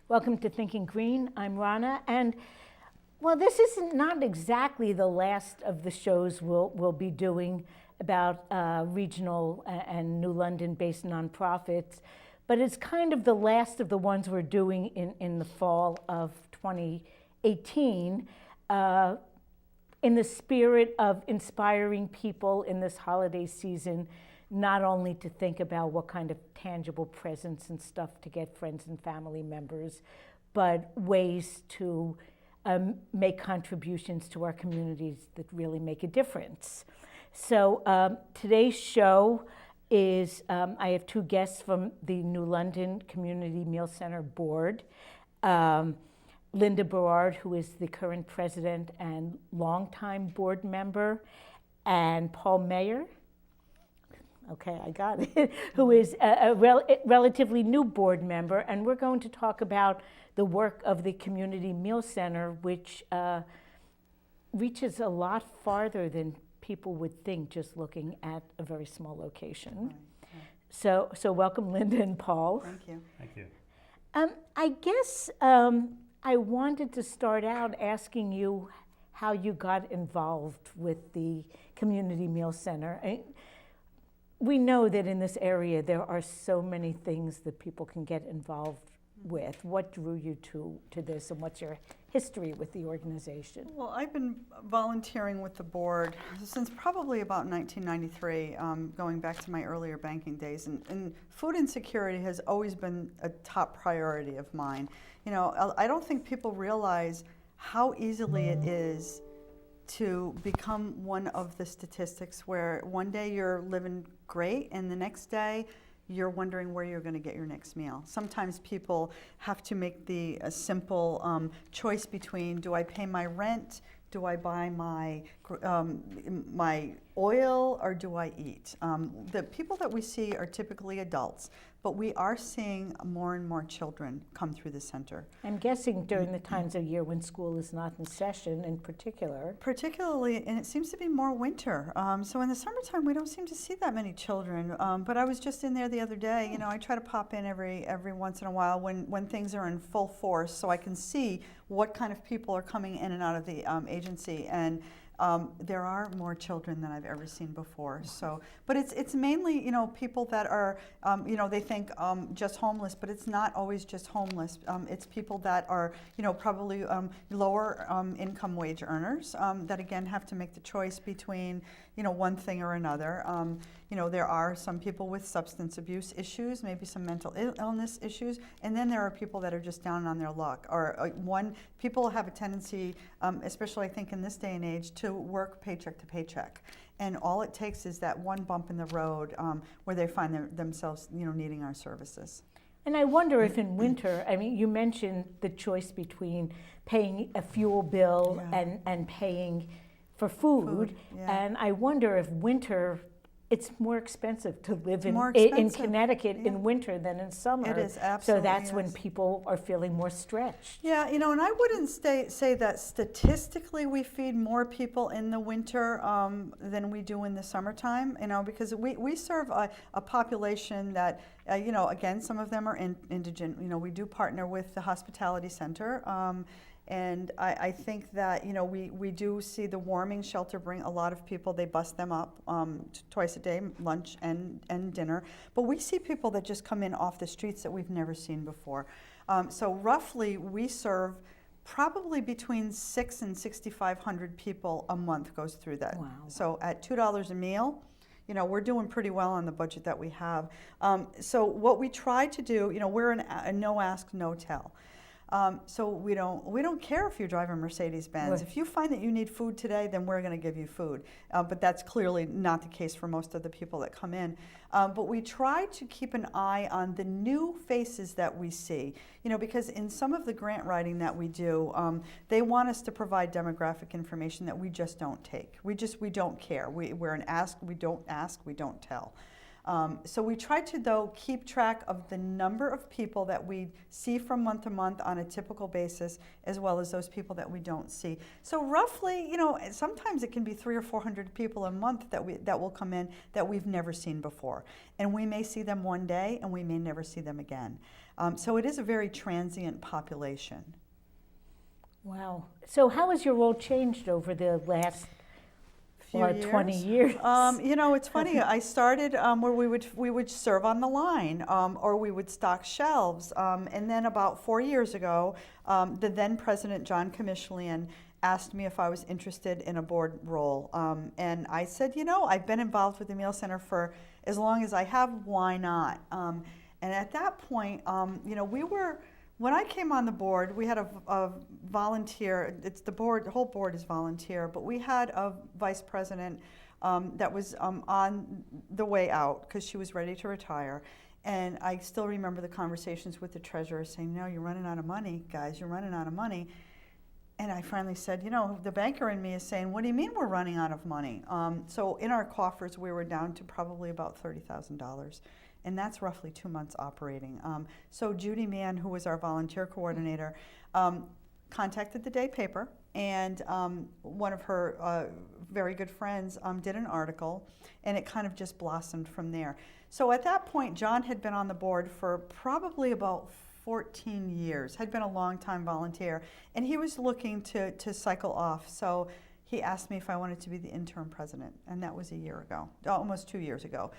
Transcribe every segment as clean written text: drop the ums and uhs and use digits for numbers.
Welcome to Thinking Green. I'm Rana, and well, this is not exactly the last of the shows we'll be doing about regional and New London-based nonprofits, but it's kind of the last of the ones we're doing in the fall of 2018 in the spirit of inspiring people in this holiday season, not only to think about what kind of tangible presents and stuff to get friends and family members, but ways to make contributions to our communities that really make a difference. So today's show is, I have two guests from the New London Community Meal Center Board. Linda Berard, who is the current president and longtime board member, and Paul Meijer, okay, I got it, who is a relatively new board member, and we're going to talk about the work of the Community Meal Center, which reaches a lot farther than people would think just looking at a very small location. Right. So welcome, Linda and Paul. Thank you. Thank you. I guess I wanted to start out asking you how you got involved with the Community Meal Center. We know that in this area there are so many things that people can get involved with. What drew you to this, and what's your history with the organization? Well, I've been volunteering with the board since probably about 1993, going back to my earlier banking days. And food insecurity has always been a top priority of mine. You know, I don't think people realize how easily it is to become one of the statistics where one day you're living great and the next day you're wondering where you're going to get your next meal. Sometimes people have to make the simple choice between, do I pay my rent, do I buy my oil, or do I eat? The people that we see are typically adults, but we are seeing more and more children come through the center. I'm guessing during the times of year when school is not in session in particular. Particularly, and it seems to be more winter. So in the summertime, we don't seem to see that many children. But I was just in there the other day. You know, I try to pop in every once in a while when things are in full force, so I can see what kind of people are coming in and out of the agency. And there are more children than I've ever seen before. So, but it's mainly, you know, people that are, you know, they think just homeless, but it's not always just homeless. It's people that are, you know, probably lower income wage earners that again have to make the choice between, you know, one thing or another. You know, there are some people with substance abuse issues, maybe some mental illness issues, and then there are people that are just down on their luck. Or people have a tendency, especially I think in this day and age, to work paycheck to paycheck. And all it takes is that one bump in the road where they find themselves, you know, needing our services. And I wonder if in winter, I mean, you mentioned the choice between paying a fuel bill and paying for food. Yeah. And I wonder if winter, it's more expensive to live in Connecticut in winter than in summer. It is, absolutely. So that's when people are feeling more stretched. Yeah, you know, and I wouldn't say that statistically we feed more people in the winter than we do in the summertime, you know, because we serve a population that, you know, again, some of them are indigent. You know, we do partner with the Hospitality Center. And I think that, you know, we do see the warming shelter bring a lot of people. They bus them up twice a day, lunch and dinner. But we see people that just come in off the streets that we've never seen before. So roughly we serve probably between 6 and 6,500 people a month goes through that. Wow. So at $2 a meal, you know, we're doing pretty well on the budget that we have. So what we try to do, you know, we're a no ask, no tell. So we don't care if you drive a Mercedes-Benz. Right. If you find that you need food today, then we're going to give you food. But that's clearly not the case for most of the people that come in. But we try to keep an eye on the new faces that we see. You know, because in some of the grant writing that we do, they want us to provide demographic information that we just don't take. We don't care. We're an ask, we don't tell. So we try to, though, keep track of the number of people that we see from month to month on a typical basis, as well as those people that we don't see. So roughly, you know, sometimes it can be 300 or 400 people a month that will come in that we've never seen before. And we may see them one day, and we may never see them again. So it is a very transient population. Wow. So how has your role changed over the last Few years. 20 years? You know, it's funny. I started where we would serve on the line, or we would stock shelves. And then about 4 years ago, the then president, John Comishlian, asked me if I was interested in a board role. And I said, you know, I've been involved with the Meal Center for as long as I have. Why not? And at that point, you know, when I came on the board, we had a volunteer. It's the board. The whole board is volunteer, but we had a vice president that was on the way out because she was ready to retire. And I still remember the conversations with the treasurer saying, "No, you're running out of money, guys. You're running out of money." And I finally said, you know, the banker in me is saying, "What do you mean we're running out of money?" So in our coffers, we were down to probably about $30,000. And that's roughly 2 months operating. So Judy Mann, who was our volunteer coordinator, contacted the day paper, and one of her very good friends did an article, and it kind of just blossomed from there. So at that point, John had been on the board for probably about 14 years, had been a long-time volunteer, and he was looking to cycle off. So he asked me if I wanted to be the interim president, and that was a year ago, almost 2 years ago.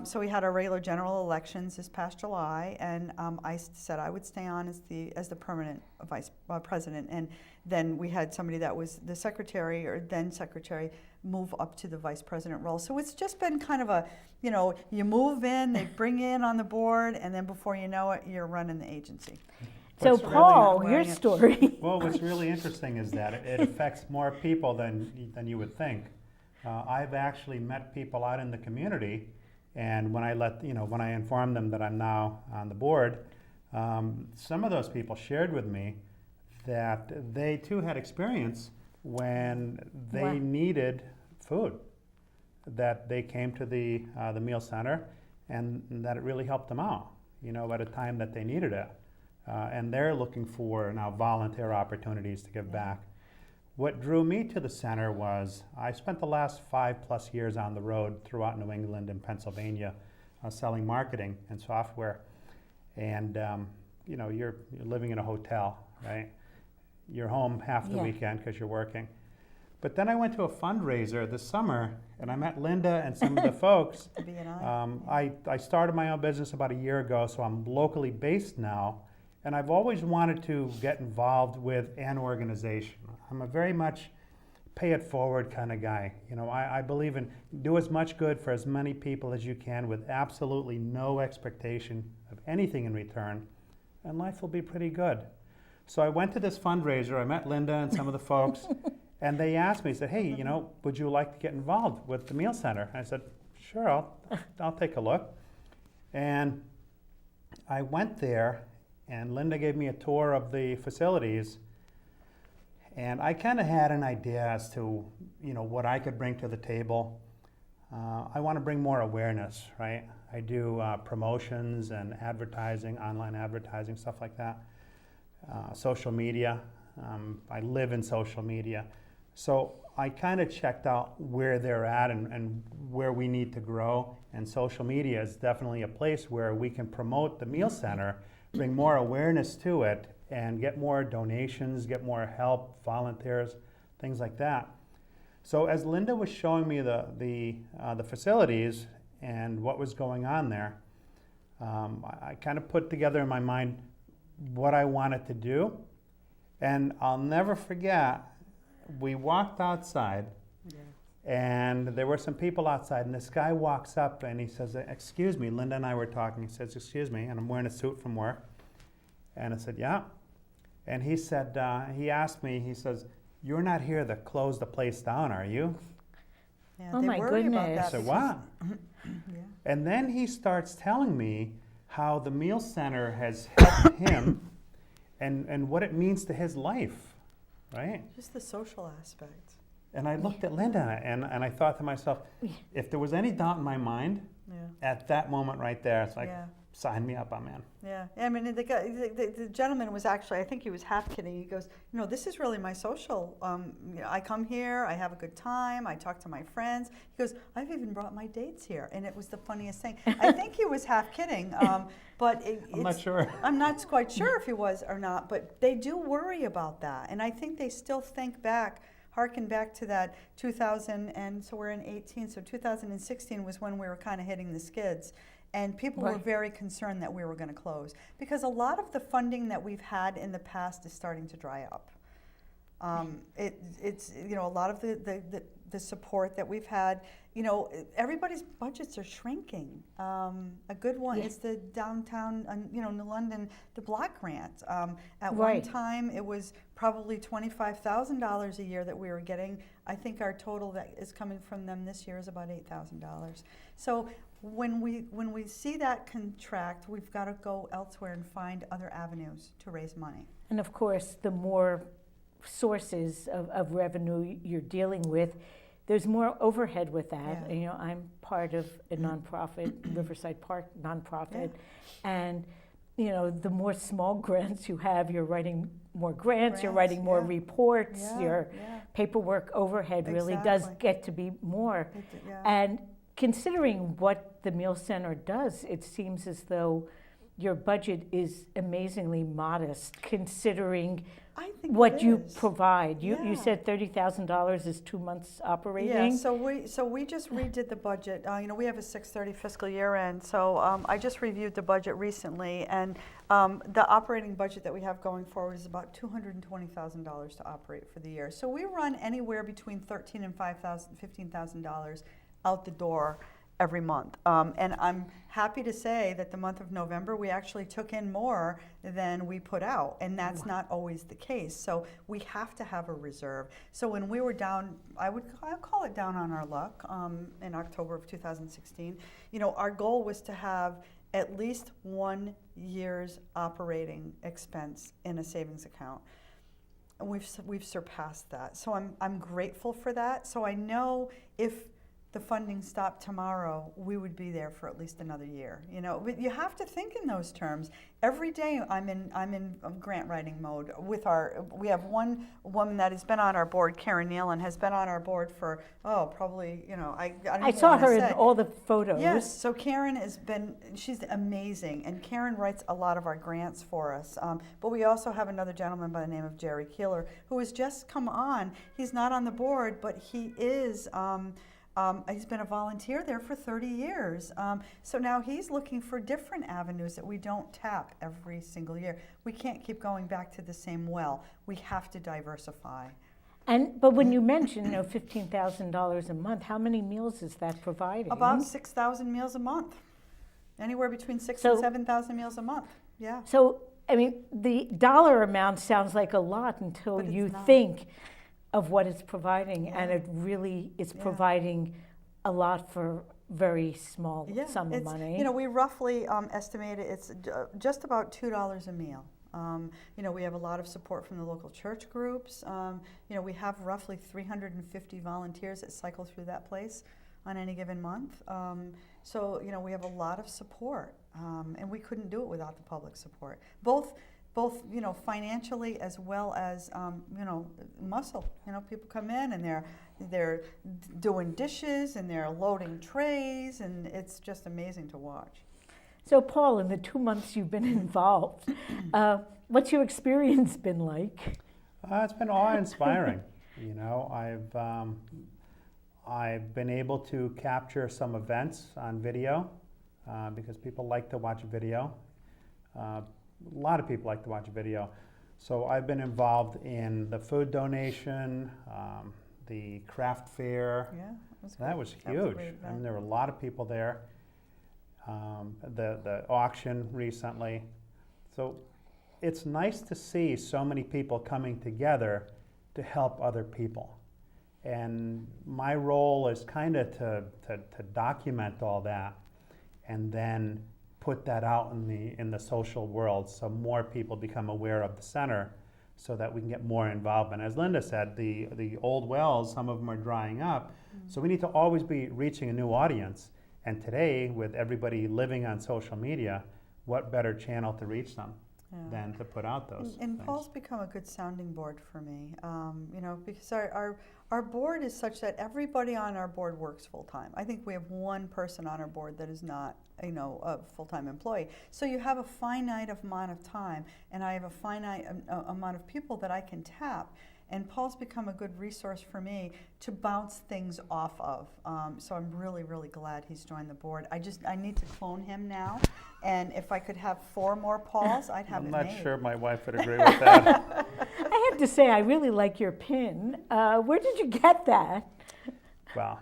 So we had our regular general elections this past July, and I said I would stay on as the permanent vice president, and then we had somebody that was the secretary or then secretary move up to the vice president role. So it's just been kind of a, you know, you move in, they bring you in on the board, and then before you know it, you're running the agency. So What's Paul, really- your story. Well, what's really interesting is that it affects more people than you would think. I've actually met people out in the community, and when I informed them that I'm now on the board, some of those people shared with me that they too had experience when they Wow. needed food, that they came to the meal center, and that it really helped them out, you know, at a time that they needed it. And they're looking for now volunteer opportunities to give back. What drew me to the center was I spent the last 5+ years on the road throughout New England and Pennsylvania selling marketing and software. And you know, you're living in a hotel, right? You're home half the Yeah. weekend because you're working. But then I went to a fundraiser this summer, and I met Linda and some of the folks. To be an eye. I started my own business about a year ago, so I'm locally based now, and I've always wanted to get involved with an organization. I'm a very much pay it forward kind of guy. You know, I believe in do as much good for as many people as you can with absolutely no expectation of anything in return, and life will be pretty good. So I went to this fundraiser, I met Linda and some of the folks, and they asked me, said, "Hey, you know, would you like to get involved with the Meal Center?" And I said, "Sure, I'll take a look." And I went there, and Linda gave me a tour of the facilities, and I kind of had an idea as to, you know, what I could bring to the table. I want to bring more awareness, right? I do promotions and advertising, online advertising, stuff like that. Social media. I live in social media. So I kind of checked out where they're at and where we need to grow. And social media is definitely a place where we can promote the Meal Center, bring more awareness to it, and get more donations, get more help, volunteers, things like that. So as Linda was showing me the facilities and what was going on there, I kind of put together in my mind what I wanted to do, And I'll never forget, we walked outside, and there were some people outside, and this guy walks up and he says, "Excuse me," Linda and I were talking, he says, "Excuse me," and I'm wearing a suit from work. And I said, "Yeah." And he said, he asked me, he says, "You're not here to close the place down, are you?" Yeah, Oh they my worry about goodness. I that said, because- "Wow." Yeah. And then he starts telling me how the meal center has helped him and what it means to his life, right? Just the social aspect. And I looked at Linda and I thought to myself, if there was any doubt in my mind, Yeah. at that moment right there, it's like, Yeah. sign me up, I'm in. Yeah, I mean, the guy, the gentleman was actually, I think he was half kidding. He goes, this is really my social. I come here, I have a good time, I talk to my friends. He goes, I've even brought my dates here, and it was the funniest thing. I think he was half kidding, but I'm not sure. I'm not quite sure if he was or not, but they do worry about that, and I think they still think back. Harken back to that 2000, and so we're in 18, so 2016 was when we were kind of hitting the skids. And people were Right. very concerned that we were going to close because a lot of the funding that we've had in the past is starting to dry up. It's a lot of the support that we've had. Everybody's budgets are shrinking. A good one Yeah. is the downtown, New London, the block grant. At Right. one time, it was probably $25,000 a year that we were getting. I think our total that is coming from them this year is about $8,000. So when we see that contract, we've got to go elsewhere and find other avenues to raise money. And of course, the more sources of revenue you're dealing with, there's more overhead with that. Yeah. I'm part of a nonprofit, Riverside Park nonprofit, and the more small grants you have, you're writing more grants, you're Grants, writing more yeah. reports, Yeah, your yeah. paperwork overhead really does Exactly. get to be more. Yeah. And considering what the meal center does, it seems as though your budget is amazingly modest considering I think what it you is. provide. You Yeah. said $30,000 is 2 months operating. Yeah, so we just redid the budget. We have a 6/30 fiscal year end, so I just reviewed the budget recently, and the operating budget that we have going forward is about $220,000 to operate for the year. So we run anywhere between $13,000 and $15,000 out the door every month. And I'm happy to say that the month of November, we actually took in more than we put out, and that's not always the case. So we have to have a reserve. So when we were down, I'll call it down on our luck, in October of 2016, our goal was to have at least 1 year's operating expense in a savings account. And we've surpassed that. So I'm grateful for that. So I know if the funding stopped tomorrow, we would be there for at least another year. But you have to think in those terms. Every day I'm in grant writing mode with we have one woman that has been on our board, Karen Nealon, has been on our board for probably I don't I even saw wanna her in say. all the photos. Yes, so Karen she's amazing, and Karen writes a lot of our grants for us. But we also have another gentleman by the name of Jerry Keeler who has just come on. He's not on the board, but he is. He's been a volunteer there for 30 years. So now he's looking for different avenues that we don't tap every single year. We can't keep going back to the same well. We have to diversify. But when you mention $15,000 a month, how many meals is that providing? About 6,000 meals a month. Anywhere between 6 So- and 7,000 meals a month. Yeah. So, the dollar amount sounds like a lot until But it's you not. think of what it's providing, and Yeah. it really is Yeah. providing a lot for very small Yeah, sum of it's, money. we roughly estimate it's just about $2 a meal. We have a lot of support from the local church groups. We have roughly 350 volunteers that cycle through that place on any given month. So we have a lot of support, and we couldn't do it without the public support. Both financially as well as muscle. People come in and they're doing dishes and they're loading trays, and it's just amazing to watch. So, Paul, in the 2 months you've been involved, what's your experience been like? It's been awe-inspiring. I've been able to capture some events on video because people like to watch video. A lot of people like to watch video. So I've been involved in the food donation, the craft fair. Yeah, it was That great. was That huge. was a great I mean, event. there were a lot of people there. The auction recently. So it's nice to see so many people coming together to help other people. And my role is kind of to document all that and then put that out in the social world so more people become aware of the center so that we can get more involvement. As Linda said, the old wells, some of them are drying up, so we need to always be reaching a new audience. And today, with everybody living on social media, what better channel to reach them than to put out those And things. Paul's become a good sounding board for me, you know, because our board is such that everybody on our board works full time. I think we have one person on our board that is not, you know, a full-time employee. So you have a finite amount of time, and I have a finite amount of people that I can tap. And Paul's become a good resource for me to bounce things off of. So I'm really, really glad he's joined the board. I need to clone him now. And if I could have 4 more Pauls, I'd have I'm it not made. sure my wife would agree with that. I have to say, I really like your pin. Where did you get that? Well,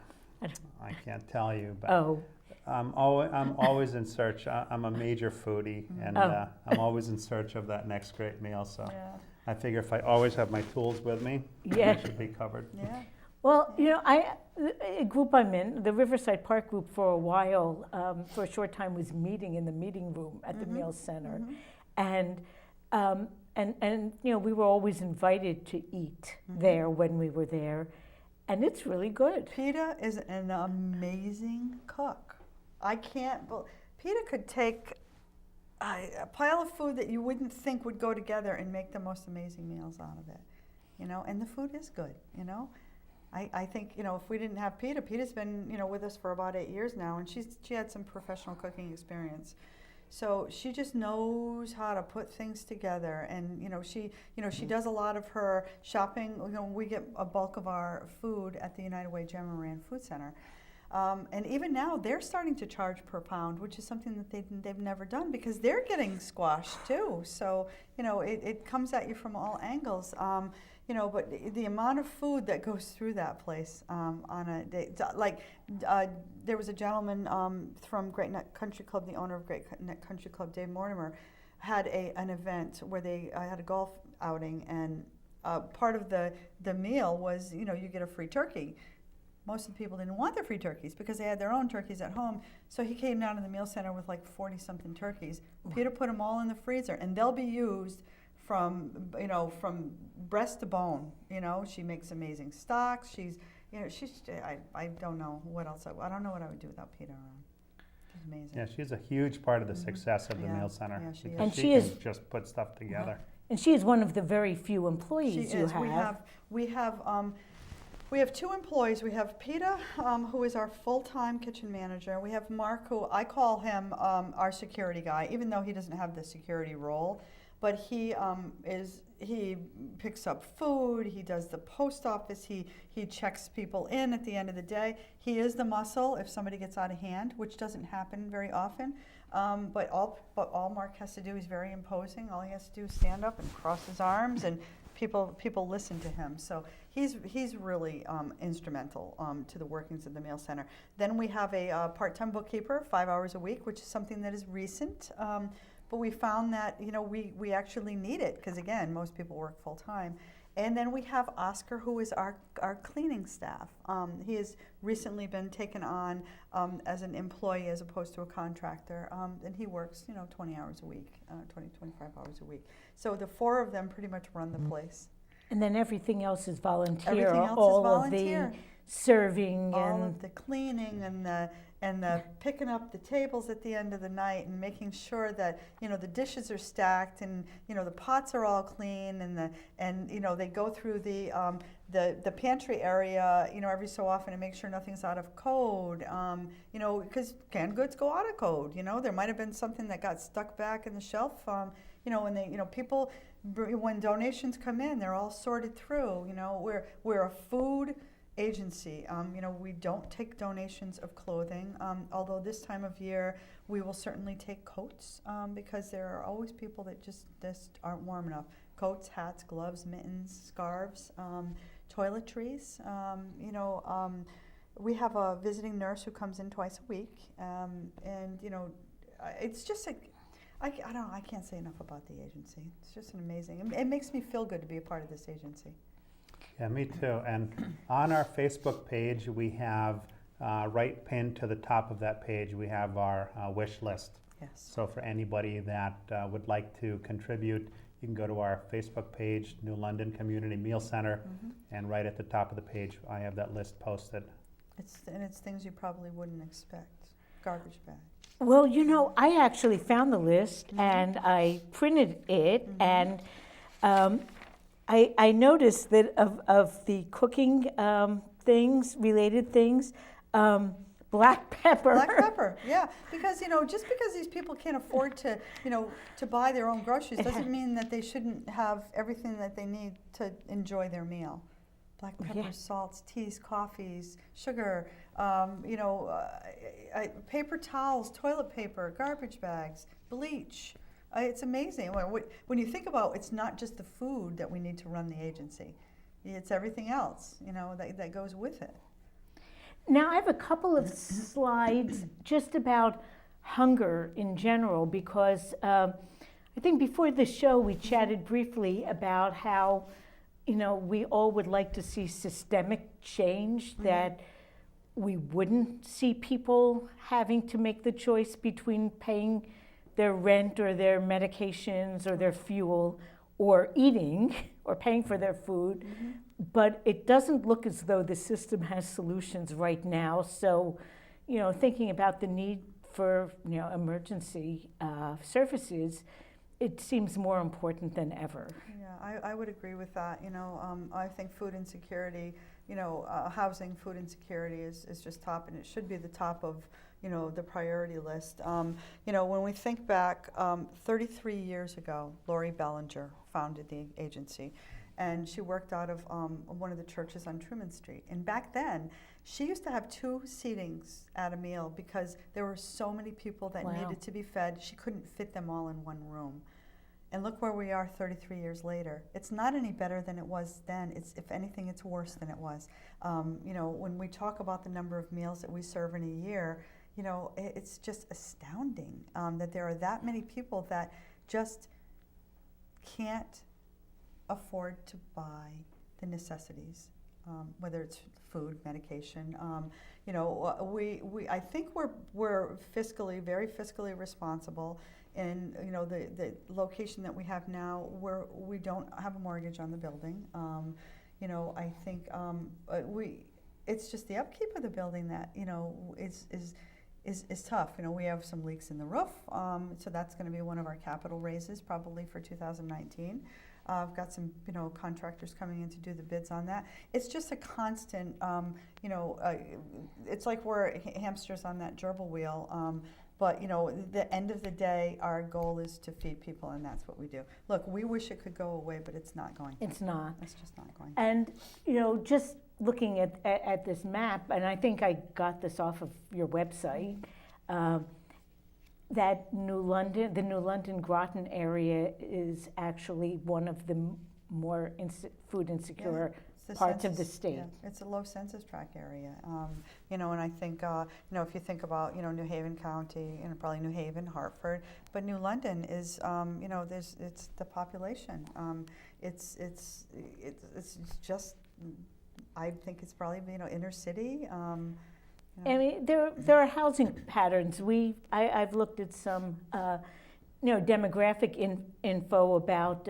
I can't tell you, but Oh, I'm always in search. I'm a major foodie, and Oh. I'm always in search of that next great meal. So Yeah, I figure if I always have my tools with me, Yeah. I should be covered. yeah. well, you know, a group I'm in, the Riverside Park group, for a while, for a short time, was meeting in the meeting room at the meal center, and you know, we were always invited to eat there when we were there, and it's really good. PETA is an amazing cook. I can't believe, PETA could take a pile of food that you wouldn't think would go together and make the most amazing meals out of it, you know, and the food is good, you know. I think, you know, if we didn't have PETA, PETA's been, you know, with us for about 8 years now, and she had some professional cooking experience. So she just knows how to put things together, and she does a lot of her shopping. You know, we get a bulk of our food at the United Way Gem Moran Food Center. And even now, they're starting to charge per pound, which is something that they've never done, because they're getting squashed too. So, you know, it comes at you from all angles. You know, but the amount of food that goes through that place on a day, like there was a gentleman from Great Neck Country Club, the owner of Great Neck Country Club, Dave Mortimer, had an event where they had a golf outing, and part of the meal was, you know, you get a free turkey. Most of the people didn't want their free turkeys because they had their own turkeys at home. So he came down to the meal center with like 40-something turkeys. Peter put them all in the freezer, and they'll be used from breast to bone. You know, she makes amazing stocks. I don't know what else. I don't know what I would do without Peter around. She's amazing. Yeah, she's a huge part of the success of the Yeah. meal center. Yeah, she is. because And she she can is- just put stuff together. And she is one of the very few employees She you is. have. We have 2 employees. We have Peter, who is our full-time kitchen manager. We have Mark, who I call him our security guy, even though he doesn't have the security role. But he picks up food. He does the post office. He checks people in at the end of the day. He is the muscle if somebody gets out of hand, which doesn't happen very often. But all Mark has to do, he's very imposing. All he has to do is stand up and cross his arms, and people listen to him. So he's really instrumental to the workings of the meal center. Then we have a part-time bookkeeper, 5 hours a week, which is something that is recent. But we found that, you know, we actually need it because, again, most people work full-time. And then we have Oscar, who is our cleaning staff. He has recently been taken on as an employee as opposed to a contractor. And he works, you know, 20 hours a week, 25 hours a week. So the 4 of them pretty much run the place. And then everything else is volunteer. Everything else is all volunteer. of the serving All and of the cleaning and the picking up the tables at the end of the night and making sure that, you know, the dishes are stacked and, you know, the pots are all clean, and you know, they go through the pantry area, you know, every so often to make sure nothing's out of code. You know, because canned goods go out of code. You know, there might have been something that got stuck back in the shelf. You know, people, when donations come in, they're all sorted through. You know, we're a food agency. You know, we don't take donations of clothing, although this time of year we will certainly take coats because there are always people that just aren't warm enough. coats, hats, gloves, mittens, scarves, toiletries. We have a visiting nurse who comes in twice a week, and it's just I don't know, I can't say enough about the agency. It's just an amazing. It makes me feel good to be a part of this agency. Yeah, me too. And on our Facebook page, we have right pinned to the top of that page, we have our wish list. Yes. So for anybody that would like to contribute, you can go to our Facebook page, New London Community Meal Center, and right at the top of the page, I have that list posted. It's things you probably wouldn't expect. Garbage bag. Well, I actually found the list and I printed it, and I noticed that of the cooking related things, black pepper. Black pepper, yeah, because just because these people can't afford to buy their own groceries doesn't mean that they shouldn't have everything that they need to enjoy their meal. Black pepper, Yeah. salts, teas, coffees, sugar, paper towels, toilet paper, garbage bags, bleach. It's amazing. When you think about it's not just the food that we need to run the agency. It's everything else, that goes with it. Now, I have a couple of slides just about hunger in general, because I think before the show we chatted briefly about how we all would like to see systemic change, that we wouldn't see people having to make the choice between paying their rent or their medications or their fuel or eating or paying for their food. But it doesn't look as though the system has solutions right now. So, thinking about the need for, emergency services, it seems more important than ever. Yeah, I would agree with that. I think food insecurity, housing food insecurity is just top, and it should be the top of, the priority list. When we think back, 33 years ago, Lori Bellinger founded the agency, and she worked out of one of the churches on Truman Street. And back then, she used to have 2 seatings at a meal because there were so many people that needed to be fed. She couldn't fit them all in one room. And look where we are 33 years later. It's not any better than it was then. If anything, it's worse than it was. When we talk about the number of meals that we serve in a year, it's just astounding that there are that many people that just can't afford to buy the necessities, whether it's food, medication. I think we're very fiscally responsible. And the location that we have now, where we don't have a mortgage on the building, I think it's just the upkeep of the building that is tough. We have some leaks in the roof, so that's going to be one of our capital raises probably for 2019. I've got some contractors coming in to do the bids on that. It's just a constant. It's like we're hamsters on that gerbil wheel. But the end of the day, our goal is to feed people, and that's what we do. Look, we wish it could go away, but it's not going to. It's not. It's just not going. And just looking at this map, and I think I got this off of your website, that the New London Groton area is actually one of the more food insecure parts of the state. Yeah, it's a low census tract area. And I think, if you think about, New Haven County, probably New Haven, Hartford, but New London is, it's the population. It's just, I think it's probably, inner city. I mean, there are housing patterns. I've looked at some, demographic info about,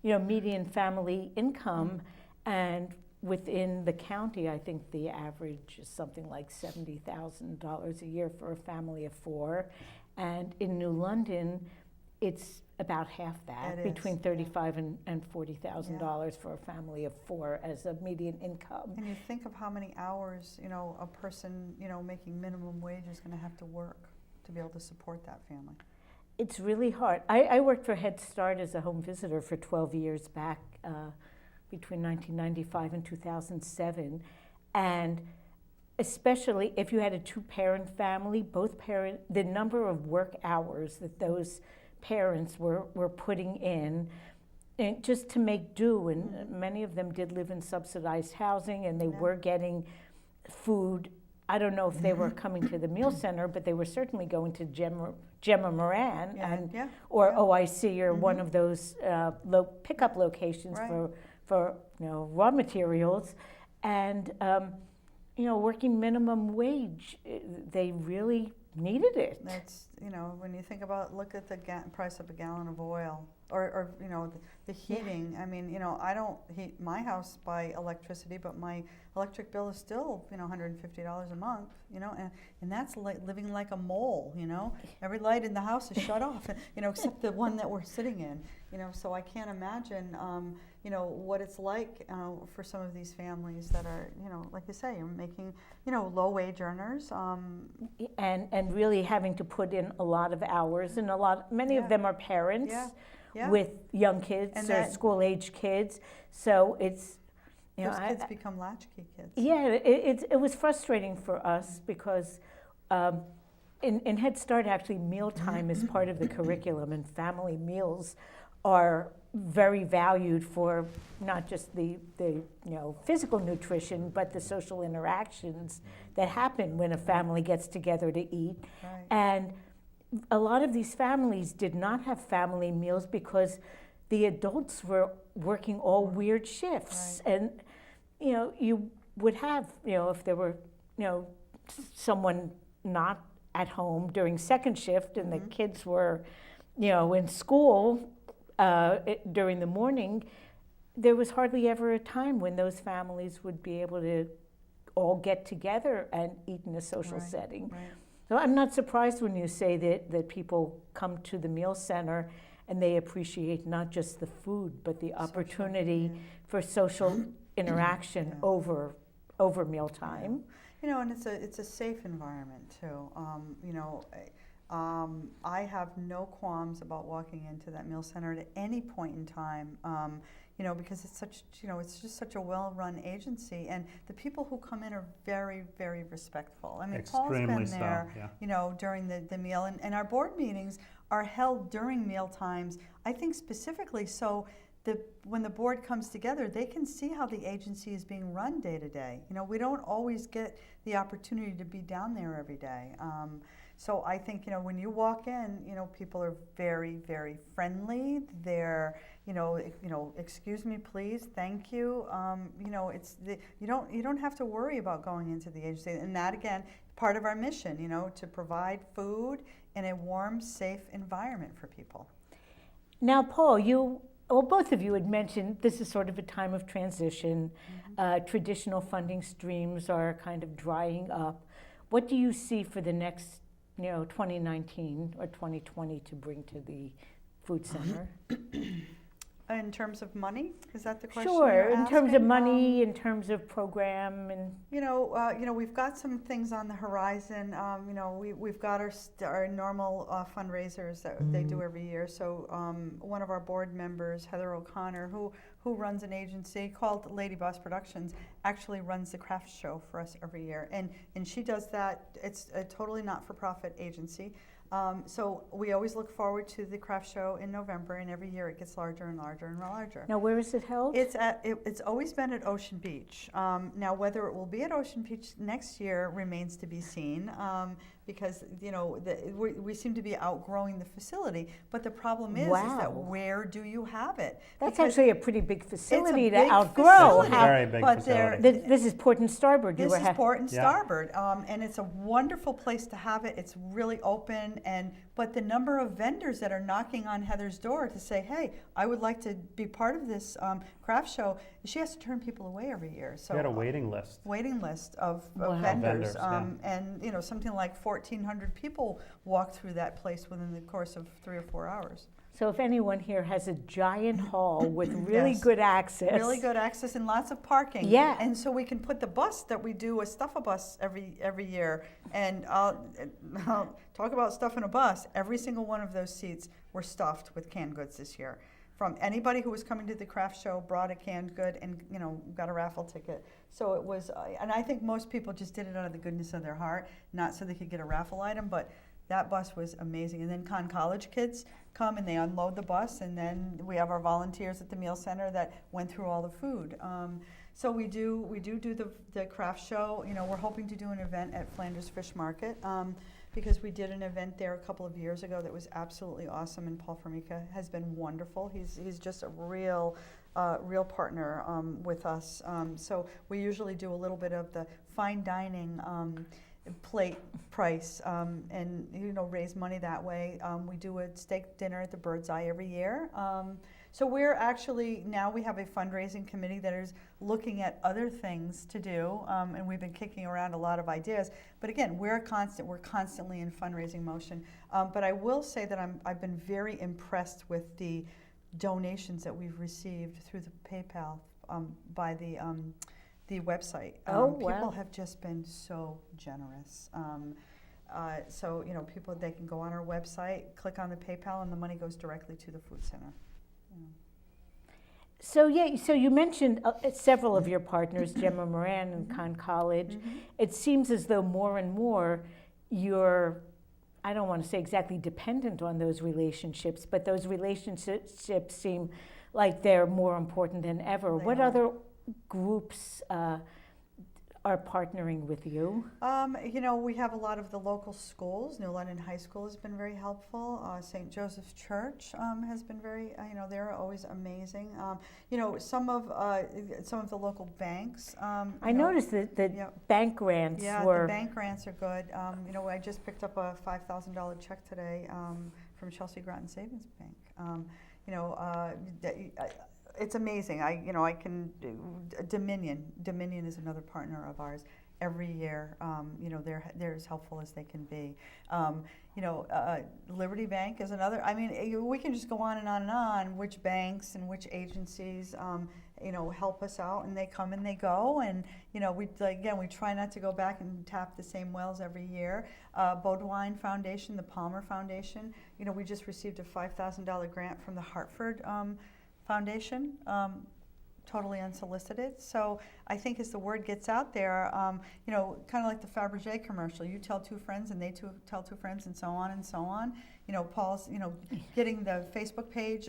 median family income, and within the county, I think the average is something like $70,000 a year for a family of 4, and in New London, it's about half that, between $35,000 and $40,000 for a family of 4 as a median income. And you think of how many hours, a person, making minimum wage is going to have to work to be able to support that family. It's really hard. I worked for Head Start as a home visitor for 12 years back between 1995 and 2007, and especially if you had a 2-parent family, the number of work hours that those parents were putting in and just to make do, and many of them did live in subsidized housing, and they were getting food. I don't know if they were coming to the meal center, but they were certainly going to Gemma Moran or OIC or one of those pickup locations for raw materials, and working minimum wage. They really needed it. That's, when you think about, look at the price of a gallon of oil, or the heating. Yeah. I mean, I don't heat my house by electricity, but my electric bill is still, $150 a month, and that's like living like a mole, Every light in the house is shut off, except the one that we're sitting in, so I can't imagine, what it's like for some of these families that are, like you say, you're making, low wage earners. And really having to put in a lot of hours, and many of them are parents with young kids or school-age kids, so it's, those kids become latchkey kids. Yeah, it was frustrating for us because in Head Start, actually, mealtime is part of the curriculum, and family meals are very valued for not just the physical nutrition, but the social interactions that happen when a family gets together to eat. Right. And a lot of these families did not have family meals because the adults were working all weird shifts. Right. And you would have, if there were, someone not at home during second shift and the kids were, in school during the morning, there was hardly ever a time when those families would be able to all get together and eat in a social setting. Right. So I'm not surprised when you say that people come to the meal center and they appreciate not just the food, but the opportunity for social interaction over mealtime. And it's a safe environment too. I have no qualms about walking into that meal center at any point in time. Because it's it's just such a well-run agency, and the people who come in are very, very respectful. I mean, extremely Paul's been there, during the meal, and our board meetings are held during meal times. I think specifically so when the board comes together, they can see how the agency is being run day to day. We don't always get the opportunity to be down there every day. So I think, when you walk in, people are very, very friendly. They're, excuse me, please, thank you. You don't have to worry about going into the agency. And that, again, part of our mission, to provide food in a warm, safe environment for people. Now, Paul, both of you had mentioned this is sort of a time of transition. Traditional funding streams are kind of drying up. What do you see for the next 2019 or 2020 to bring to the food center? In terms of money, is that the question? Sure. In terms of money, in terms of program, and we've got some things on the horizon. We've got our normal fundraisers that they do every year. So one of our board members, Heather O'Connor, who runs an agency called Lady Boss Productions, actually runs the craft show for us every year, and she does that. It's a totally not-for-profit agency. So we always look forward to the craft show in November, and every year it gets larger and larger and larger. Now, where is it held? It's always been at Ocean Beach. Now, whether it will be at Ocean Beach next year remains to be seen, because we seem to be outgrowing the facility. But the problem is that where do you have it? That's actually a pretty big facility to outgrow. Very big facility. This is Port and Starboard. This is Port and Starboard, and it's a wonderful place to have it. It's really open, but the number of vendors that are knocking on Heather's door to say, "Hey, I would like to be part of this craft show," she has to turn people away every year. So we had a waiting list. Of vendors, and something like 1,400 people walk through that place within the course of 3 or 4 hours. So if anyone here has a giant hall with really good access. Really good access and lots of parking. Yeah. And so we can put the bus that we do, a stuff-a-bus every year. And I'll talk about stuff in a bus. Every single one of those seats were stuffed with canned goods this year. From anybody who was coming to the craft show brought a canned good and got a raffle ticket. So it was, and I think most people just did it out of the goodness of their heart, not so they could get a raffle item, but That bus was amazing. And then College kids come and they unload the bus, and then we have our volunteers at the meal center that went through all the food. So we do the craft show. You know, we're hoping to do an event at Flanders Fish Market because we did an event there a couple of years ago that was absolutely awesome, and Paul Formica has been wonderful. He's just a real partner with us. So we usually do a little bit of the fine dining plate price and, you know, raise money that way. We do a steak dinner at the Bird's Eye every year. So we're actually, now we have a fundraising committee that is looking at other things to do, and we've been kicking around a lot of ideas. But again, we're constantly in fundraising motion. But I will say that I've been very impressed with the donations that we've received through the PayPal by the website. Oh, People wow. have just been so generous. So, you know, people, they can go on our website, click on the PayPal, and the money goes directly to the food center. So so you mentioned several of your partners, Gemma Moran and College. It seems as though more and more you're, I don't want to say exactly dependent on those relationships, but those relationships seem like they're more important than ever. What other groups are partnering with you? You know, we have a lot of the local schools. New London High School has been very helpful. St. Joseph's Church has been very, you know, they're always amazing. You know, some of the local banks. I noticed that the bank grants were. The bank grants are good. You know, I just picked up a $5,000 check today from Chelsea Groton Savings Bank. You know, it's amazing. I can Dominion is another partner of ours. Every year, you know, they're as helpful as they can be. You know, Liberty Bank is another. I mean, we can just go on and on and on. Which banks and which agencies, you know, help us out, and they come and they go. And you know, we try not to go back and tap the same wells every year. Bodwine Foundation, the Palmer Foundation. You know, we just received a $5,000 grant from the Hartford Foundation, totally unsolicited. So I think as the word gets out there, you know, kind of like the Fabergé commercial, you tell two friends and they tell two friends, and so on and so on. You know, Paul's, you know, getting the Facebook page,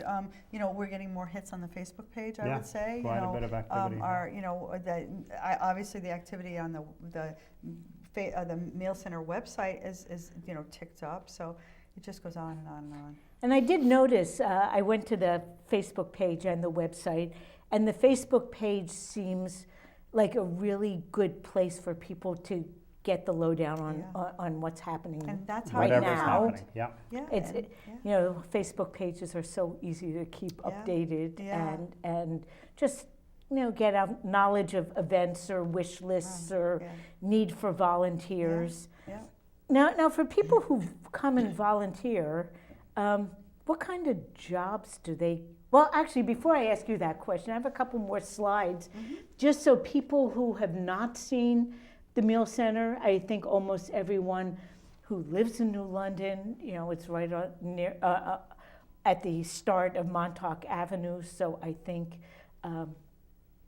you know, we're getting more hits on the Facebook page, I would say. Quite a bit of activity. You know, obviously the activity on the Meal Center website is, you know, ticked up. So it just goes on and on and on. And I did notice, I went to the Facebook page and the website, and the Facebook page seems like a really good place for people to get the lowdown on what's happening And that's how right Whatever's now. happening. Yeah. Yeah. You know, Facebook pages are so easy to keep updated and just, you know, get out knowledge of events or wish lists or need for volunteers. Yeah. Now, for people who come and volunteer, what kind of jobs do they? Well, actually, before I ask you that question, I have a couple more slides, just so people who have not seen the Meal Center, I think almost everyone who lives in New London, you know, it's right on near at the start of Montauk Avenue, so I think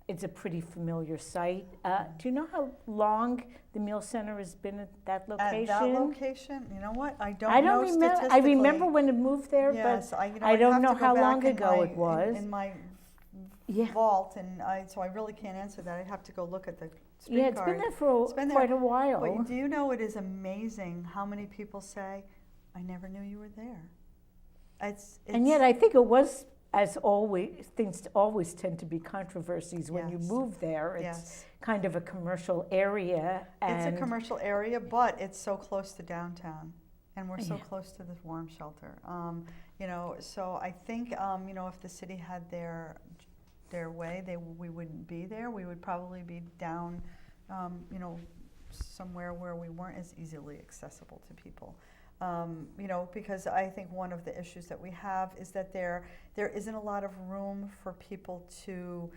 it's a pretty familiar site. Do you know how long the Meal Center has been at that location? At that location, you know what? I don't know remember. I remember when it moved there, yes, but I don't have know to go how back long in ago it was. In my Yeah. vault, and so I really can't answer that. I'd have to go look at the street Yeah, it's card. been there for It's been quite there. a while. But do you know, it is amazing how many people say, "I never knew you were there." And yet, I think it was, as always, things always tend to be controversies when you Yes. move there. It's Yes. kind of a commercial area. It's a and commercial area, but it's so close to downtown, and we're so Yeah. close to the warm shelter. You know, so I think you know, if the city had their way, we wouldn't be there. We would probably be down, you know, somewhere where we weren't as easily accessible to people. You know, because I think one of the issues that we have is that there isn't a lot of room for people to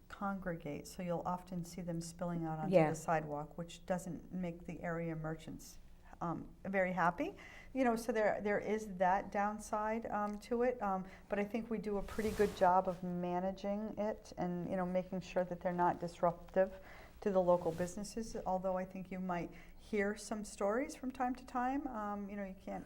congregate. So you'll often see them spilling out onto the sidewalk, which doesn't make the area merchants very happy. You know, so there is that downside to it. But I think we do a pretty good job of managing it and, you know, making sure that they're not disruptive to the local businesses. Although I think you might hear some stories from time to time. You know, you can't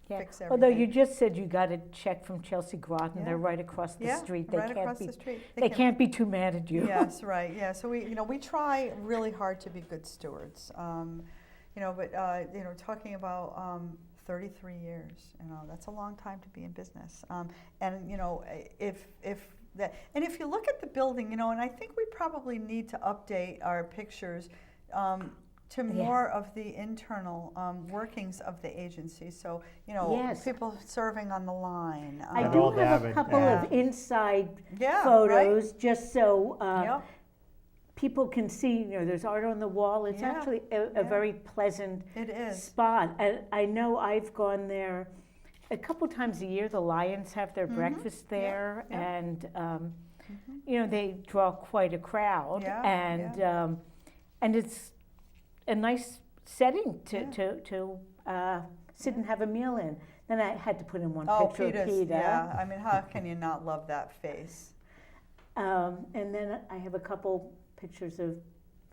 Yeah. fix Although everything. you just said you got a check from Chelsea Groton, Yeah. they're right across the Yeah, street. right across the street. They can't be too mad at you. Yes, right. Yeah. So we try really hard to be good stewards. But talking about 33 years, that's a long time to be in business. And if you look at the building, and I think we probably need to update our pictures to more of the internal workings of the agency. So, Yes. people serving on the line. I That do old have a adage, couple yeah. of inside Yeah, photos, just so Yep. people can see, there's art on the wall. It's Yeah, actually a yeah. very pleasant It is. spot. And I know I've gone there a couple times a year. The Lions have their breakfast Yeah, there, yeah. and they draw quite a crowd. Yeah, And it's a nice setting to Yeah. sit and have a meal in. Then I had to put in one Oh, picture of Peter's, Peter. yeah. I mean, how can you not love that face? And then I have a couple pictures of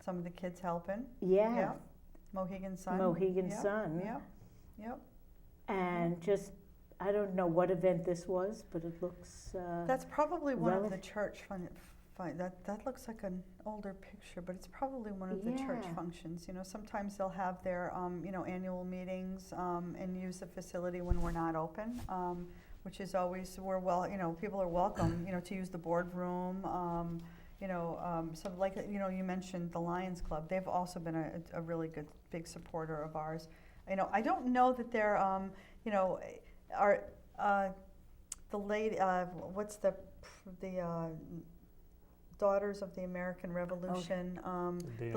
Some of the kids helping. yeah, Mohegan Sun. Mohegan Yep, Sun. Yep. And just I don't know what event this was, but it looks That's probably one of the Relative- church that looks like an older picture, but it's probably one of the church Yeah. functions. Sometimes they'll have their annual meetings and use the facility when we're not open, which is always people are welcome to use the boardroom. So like you mentioned the Lions Club. They've also been a really good big supporter of ours. I don't know that they're the lady what's the Daughters of the American Revolution, the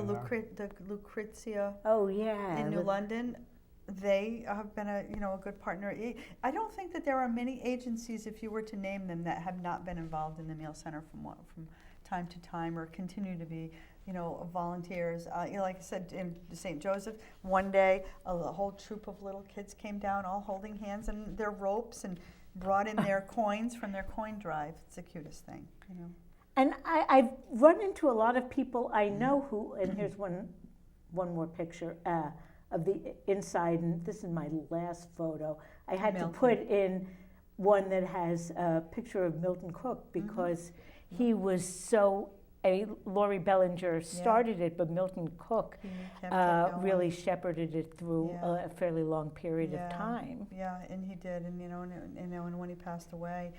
Lucrezia oh yeah, in New London. They have been a good partner. I don't think that there are many agencies, if you were to name them, that have not been involved in the meal center from time to time or continue to be volunteers. Like I said, in St. Joseph, one day a whole troop of little kids came down, all holding hands and their ropes, and brought in their coins from their coin drive. It's the cutest thing. And I've run into a lot of people I know who, and here's one more picture of the inside, and this is my last photo. I had to put in one that has a picture of Milton Cook because he was so. Laurie Bellinger started it, but Milton Cook really shepherded it through a fairly long period of time. Yeah, and he did, and and when he passed away,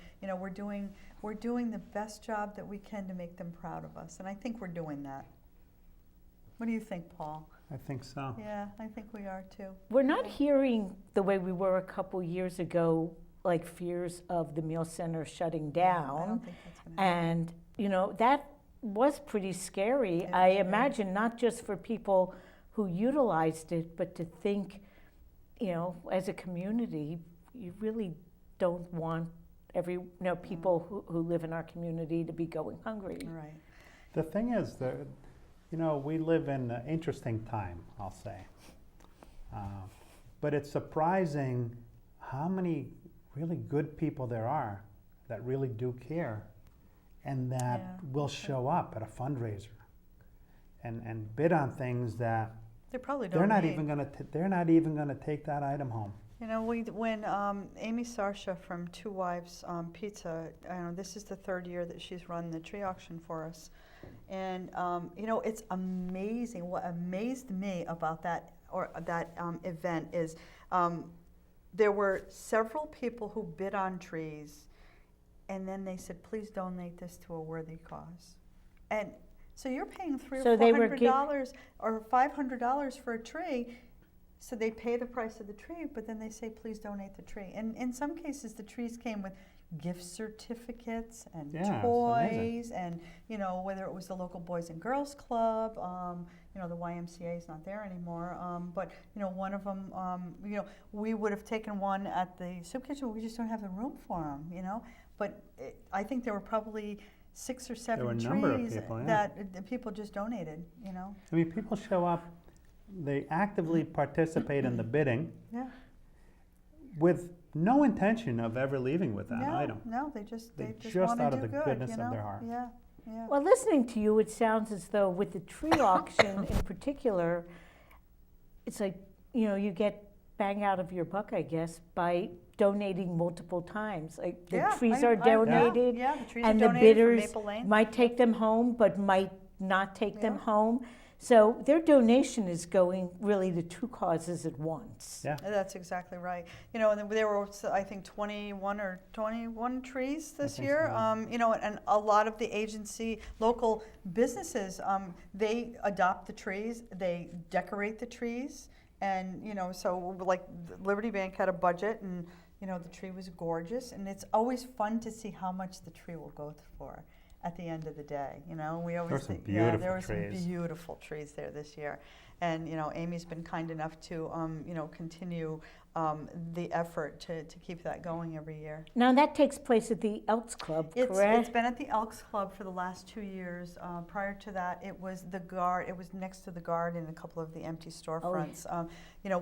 we're doing the best job that we can to make them proud of us, and I think we're doing that. What do you think, Paul? I think so. Yeah, I think we are too. We're not hearing the way we were a couple years ago, like fears of the meal center shutting down, I don't think that's going to happen. and that was pretty scary. It I was. imagine not just for people who utilized it, but to think, as a community, you really don't want people who live in our community to be going hungry. Right. The thing is that, we live in an interesting time, I'll say. But it's surprising how many really good people there are that really do care and that will show up at a fundraiser and bid on things that They probably don't they're not need. even gonna take that item home. When Amy Sarsha from Two Wives Pizza, this is the third year that she's run the tree auction for us, and it's amazing. What amazed me about that event is there were several people who bid on trees, and then they said, "Please donate this to a worthy cause," and so you're paying $300 So or they were $400 or $500 for a tree. So they pay the price of the tree, but then they say, please donate the tree. And in some cases, the trees came with gift certificates and Yeah, it's toys, and whether it was the local Boys and Girls Club, the YMCA is not there anymore. But one of them, we would have taken one at the soup kitchen. We just don't have the room for them, But I think there were probably 6 or 7 There were a trees number of people, that people just donated. I mean, people show up, they actively participate in the bidding Yeah. with no intention of ever leaving with that item. No, they just They want just to out do of the good, goodness of their heart. Yeah, Yeah. Well, listening to you, it sounds as though with the tree auction in particular, it's like, you get bang out of your buck, I guess, by donating multiple times. Like the trees are donated, Yeah, the trees and are the donated from bidders Maple Lane. might take them home, but might not take them Yeah. home. So their donation is going really to two causes at once. Yeah. That's exactly right. And there were, I think, 21 trees this think year. so. And a lot of the local businesses, they adopt the trees, they decorate the trees, and so like Liberty Bank had a budget, and the tree was gorgeous, and it's always fun to see how much the tree will go for at the end of the day. We always There were some think, beautiful there were trees. some beautiful trees there this year, and Amy's been kind enough to continue the effort to keep that going every year. Now that takes place at the Elks Club, It's correct? been at the Elks Club for the last 2 years. Prior to that, it was the Guard. It was next to the Guard in a couple of the empty storefronts.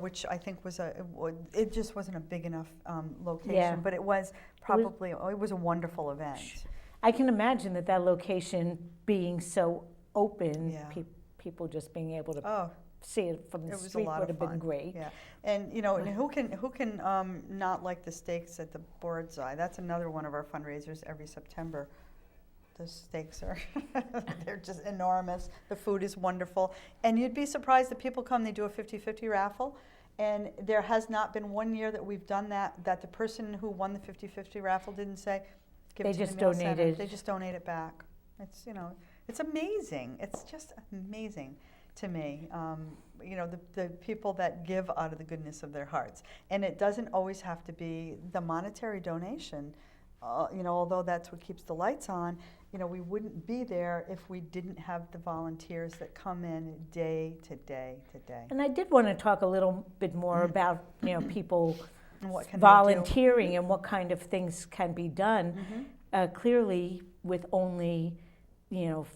Which I think it just wasn't a big enough location, Yeah. but it was probably it was a wonderful event. I can imagine that location being so open, Yeah. people just being able to Oh, see it from it the was a street lot would of have been fun. great. Yeah, and and who can not like the steaks at the Bird's Eye? That's another one of our fundraisers every September. The steaks are they're just enormous. The food is wonderful, and you'd be surprised that people come. They do a 50-50 raffle, and there has not been one year that we've done that the person who won the 50-50 raffle didn't say, give They it to just the meal center. donated. They just donate it back. It's it's amazing. It's just amazing to me. The people that give out of the goodness of their hearts, and it doesn't always have to be the monetary donation. Although that's what keeps the lights on, we wouldn't be there if we didn't have the volunteers that come in day to day to day. And I did want to talk a little bit more about people And what can volunteering and what kind of things can be done. Mm-hmm. Clearly, with only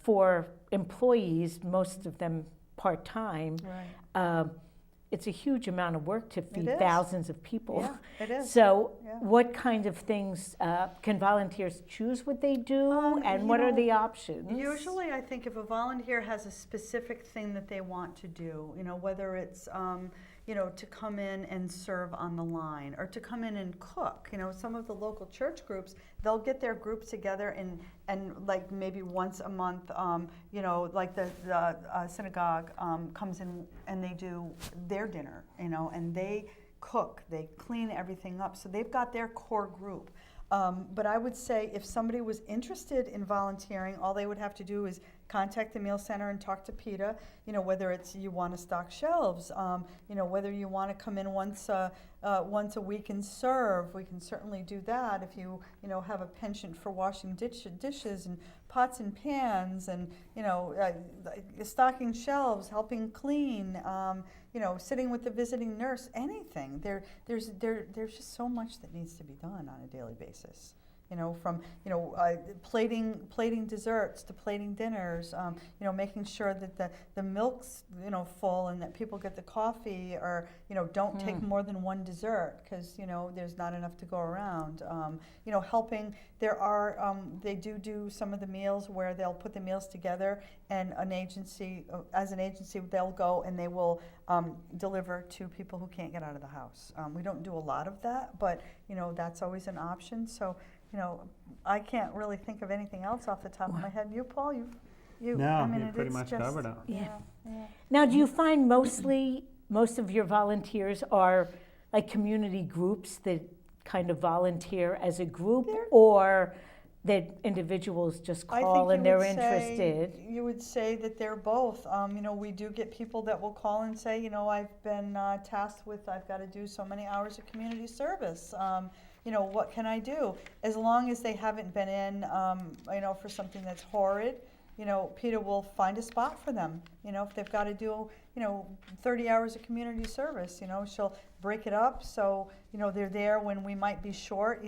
4 employees, most of them part-time, Right. it's a huge amount of work to feed is. thousands of people. Yeah, it is. So Yeah. what kind of things can volunteers choose what they do, and what are the options? Usually, I think if a volunteer has a specific thing that they want to do, whether it's to come in and serve on the line, or to come in and cook. Some of the local church groups, they'll get their groups together and like maybe once a month, like the synagogue comes in and they do their dinner, and they cook, they clean everything up. So they've got their core group. But I would say if somebody was interested in volunteering, all they would have to do is contact the meal center and talk to PETA, whether it's you want to stock shelves, whether you want to come in once a week and serve. We can certainly do that if you have a penchant for washing dishes and pots and pans, and stocking shelves, helping clean, sitting with the visiting nurse, anything. There's just so much that needs to be done on a daily basis. From plating desserts to plating dinners, making sure that the milk's full and that people get the coffee, or don't take more than one dessert because there's not enough to go around. Helping. They do some of the meals where they'll put the meals together, and as an agency they'll go and they will deliver to people who can't get out of the house. We don't do a lot of that, but that's always an option. So. I can't really think of anything else off the top of my head. You, Paul, you. No, you pretty much just, covered it. Yeah. Now, do you find most of your volunteers are like community groups that kind of volunteer as a group, or that individuals just call and they're interested? You would say that they're both. We do get people that will call and say, I've been tasked with, I've got to do so many hours of community service. What can I do? As long as they haven't been in, for something that's horrid, PETA will find a spot for them. If they've got to do, 30 hours of community service, she'll break it up so, they're there when we might be short.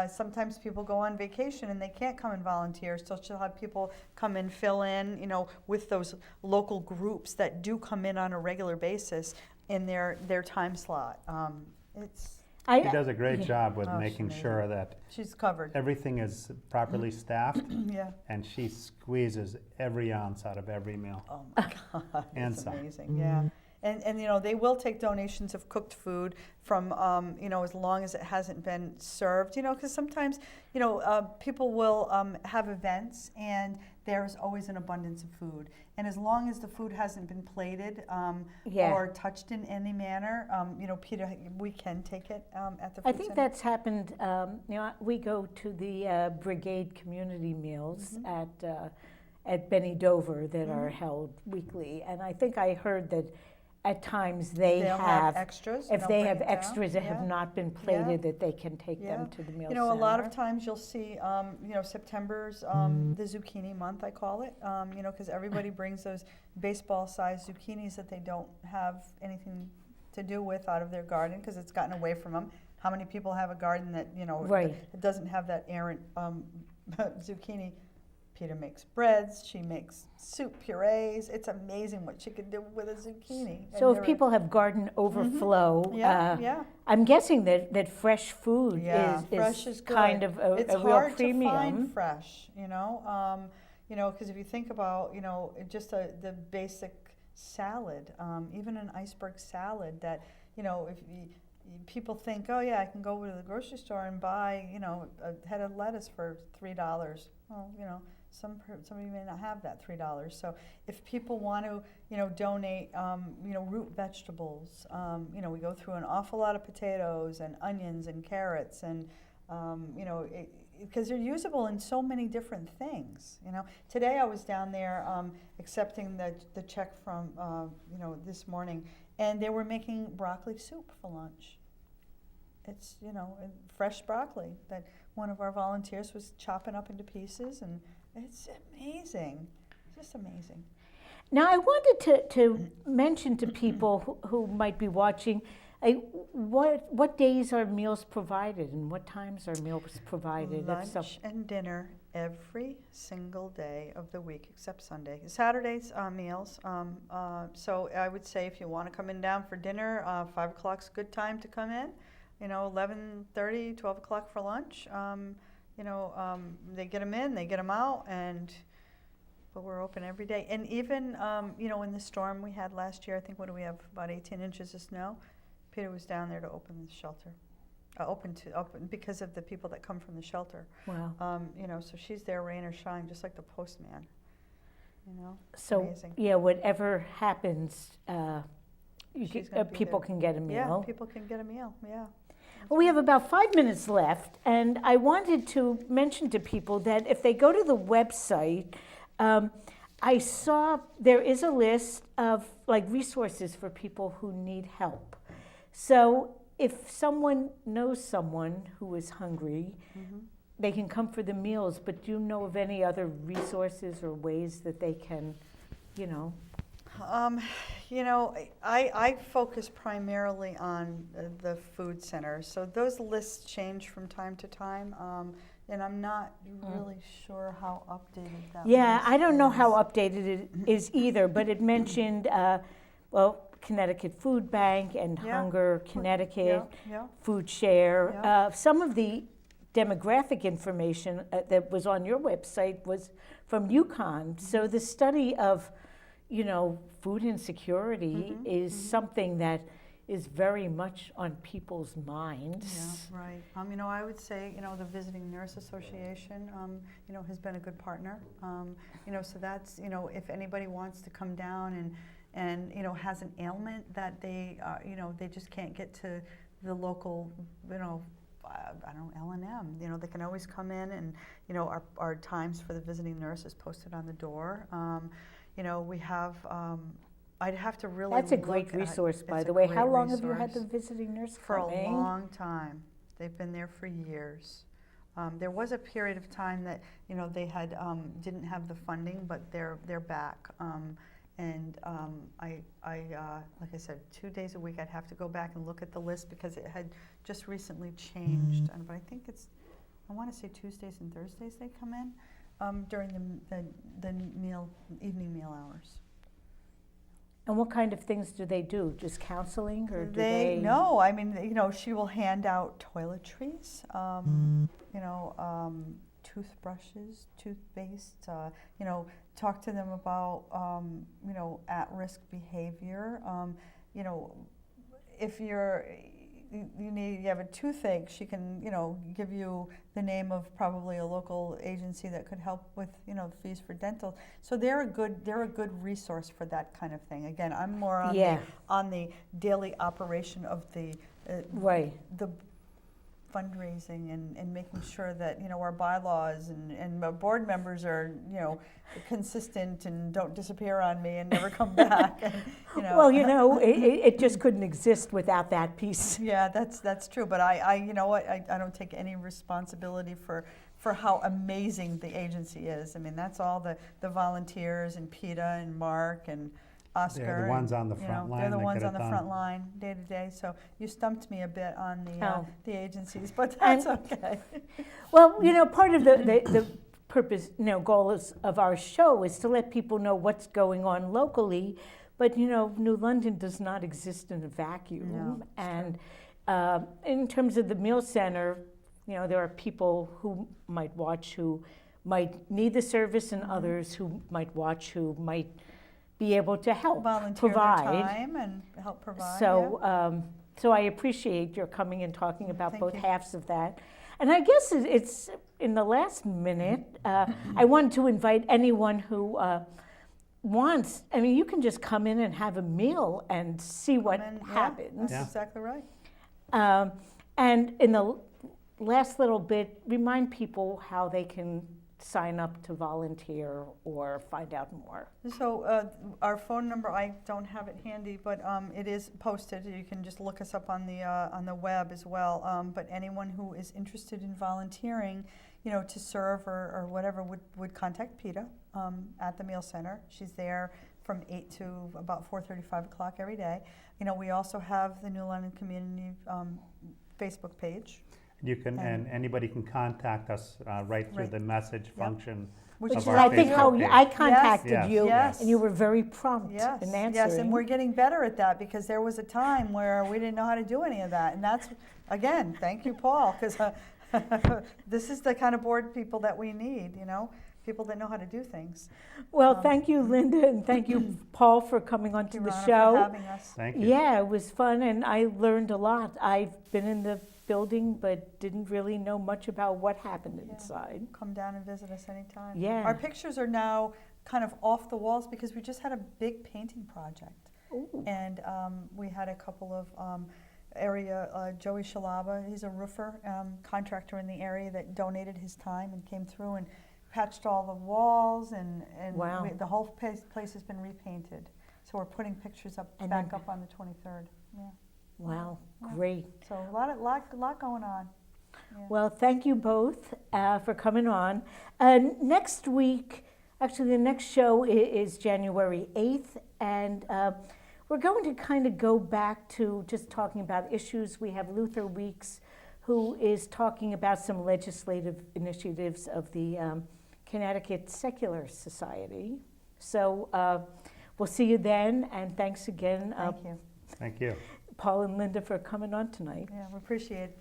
Sometimes people go on vacation and they can't come and volunteer, so she'll have people come and fill in, with those local groups that do come in on a regular basis in their time slot. She does a great job with Oh, she's making amazing. sure that She's covered. everything is properly staffed, Yeah. and she squeezes every ounce out of every meal. Oh my God, And it's some. amazing. Yeah. And you know, they will take donations of cooked food from you know, as long as it hasn't been served, you know, because sometimes, you know, people will have events and there's always an abundance of food. And as long as the food hasn't been plated Yeah. or touched in any manner, you know, Peter, we can take it at the food I think center. that's happened, you know, we go to the Brigade community meals at Benny Dover that are held weekly. And I think I heard that at times they They'll have extras. and if they'll they bring have it down. extras that have Yeah. not been Yeah. plated, that they can take Yeah. them to the meal You know, a lot of center. times you'll see, you know, September's the zucchini month, I call it, you know, because everybody brings those baseball-sized zucchinis that they don't have anything to do with out of their garden because it's gotten away from them. How many people have a garden that, you know, Right. it doesn't have that errant zucchini? Peter makes breads, she makes soup purees. It's amazing what she can do with a zucchini. So And if people have garden overflow, yeah. I'm guessing that fresh food Yeah, fresh is is good. kind of It's a real hard premium. to find fresh, you know, because if you think about, you know, just the basic salad, even an iceberg salad that, you know, if people think, oh yeah, I can go to the grocery store and buy, you know, a head of lettuce for $3. Well, you know, somebody may not have that $3. So if people want to, you know, donate, you know, root vegetables, you know, we go through an awful lot of potatoes and onions and carrots and, you know, because they're usable in so many different things. You know, today I was down there accepting the check from, you know, this morning, and they were making broccoli soup for lunch. It's, you know, fresh broccoli that one of our volunteers was chopping up into pieces, and it's amazing, just amazing. Now, I wanted to mention to people who might be watching, what days are meals provided and what times are meals provided? Lunch and dinner every single day of the week except Sunday. Saturdays meals. So I would say if you want to come in down for dinner, 5 o'clock's a good time to come in. You know, 11:30, 12 o'clock for lunch. You know, they get them in, they get them out, but we're open every day. And even, you know, in the storm we had last year, I think, what do we have, about 18 inches of snow? Peter was down there to open the shelter. Open because of the people that come from the shelter. Wow. You know, so she's there, rain or shine, just like the postman. You know, So, amazing. yeah, whatever happens, She's gonna be people there. can get a meal. Yeah, people can get a meal. Yeah. Well, we have about 5 minutes left, and I wanted to mention to people that if they go to the website, I saw there is a list of like resources for people who need help. So if someone knows someone who is hungry, they can come for the meals, but do you know of any other resources or ways that they can, you know? You know, I focus primarily on the food center. So those lists change from time to time, and I'm not really sure how updated that Yeah, list I don't know is. how updated it is either, but it mentioned, well, Connecticut Food Bank and Yeah. Hunger Connecticut, Yeah. Food Share. Yeah. Some of the demographic information that was on your website was from UConn. So the study of, you know, food insecurity is something that is very much on people's minds. Yeah, right. You know, I would say, you know, the Visiting Nurse Association, you know, has been a good partner. You know, so that's, you know, if anybody wants to come down and you know, has an ailment that they, you know, they just can't get to the local, you know, I don't know, L&M, you know, they can always come in, and, you know, our times for the visiting nurse is posted on the door. You know, we have, I'd have to really That's a great look at- resource, by it's the a way. great How long have you had resource. the visiting nurse For a coming? long time. They've been there for years. There was a period of time that, you know, they had didn't have the funding, but they're back. And I like I said, 2 days a week I'd have to go back and look at the list because it had just recently changed. But I think I want to say Tuesdays and Thursdays they come in during the evening meal hours. And what kind of things do they do? Just counseling, or do they? No, I mean, she will hand out toiletries, toothbrushes, toothpaste, talk to them about, at-risk behavior. If you have a toothache, she can, give you the name of probably a local agency that could help with, fees for dental. So they're a good resource for that kind of thing. Again, I'm more on the daily operation of the fundraising and making sure that our bylaws and our board members are consistent and don't disappear on me and never come back. And, Well, it just couldn't exist without that piece. Yeah, that's true. But I don't take any responsibility for how amazing the agency is. I mean, that's all the volunteers and PETA and Mark and Oscar. They're the ones on the front line. They're the that ones get on it the done. front line day to day. So you stumped me a bit on the agencies, but And- that's okay. Well, part of the purpose, goal of our show is to let people know what's going on locally. But, New London does not exist in a vacuum. No, And in terms of the meal center, there are people who might watch who might need the service, and others who might watch who might be able to help Volunteer provide. their time and help provide. So, so I appreciate your coming and talking about Thank both you. halves of that. And I guess it's in the last minute, I wanted to invite anyone who wants, you can just come in and have a meal and see what happens. That's exactly right. And in the last little bit, remind people how they can sign up to volunteer or find out more. So our phone number, I don't have it handy, but it is posted. You can just look us up on the web as well. But anyone who is interested in volunteering, to serve or whatever would contact PETA at the meal center. She's there from 8 to about 4:30, 5 o'clock every day. We also have the New London Community Facebook page. You can, and anybody can contact us right through Right. the message function. Which Which is is, our I think, Facebook how page. I contacted Yes. you, Yes. and you were very prompt Yes, in answering. yes, and we're getting better at that because there was a time where we didn't know how to do any of that, and that's, again, thank you, Paul, because this is the kind of board people that we need, people that know how to do things. Well, thank you, Linda, and thank you, Paul, for coming onto Thank you, the Ronna, show. for having us. Thank you. Yeah, it was fun, and I learned a lot. I've been in the building, but didn't really know much about what happened Yeah. inside. Come down and visit us anytime. Yeah. Our pictures are now kind of off the walls because we just had a big painting project. Ooh. And we had a couple of Joey Shalaba, he's a roofer, contractor in the area that donated his time and came through and patched all the walls and Wow. the whole place has been repainted. So we're putting pictures And back then- up on the 23rd. Yeah. Wow, Yeah. great. So a lot going on. Yeah. Well, thank you both for coming on. Next week, actually the next show is January 8th, and we're going to kind of go back to just talking about issues. We have Luther Weeks, who is talking about some legislative initiatives of the Connecticut Secular Society. So we'll see you then, and thanks again, Thank you. Thank you. Paul and Linda, for coming on tonight. Yeah, we appreciate it.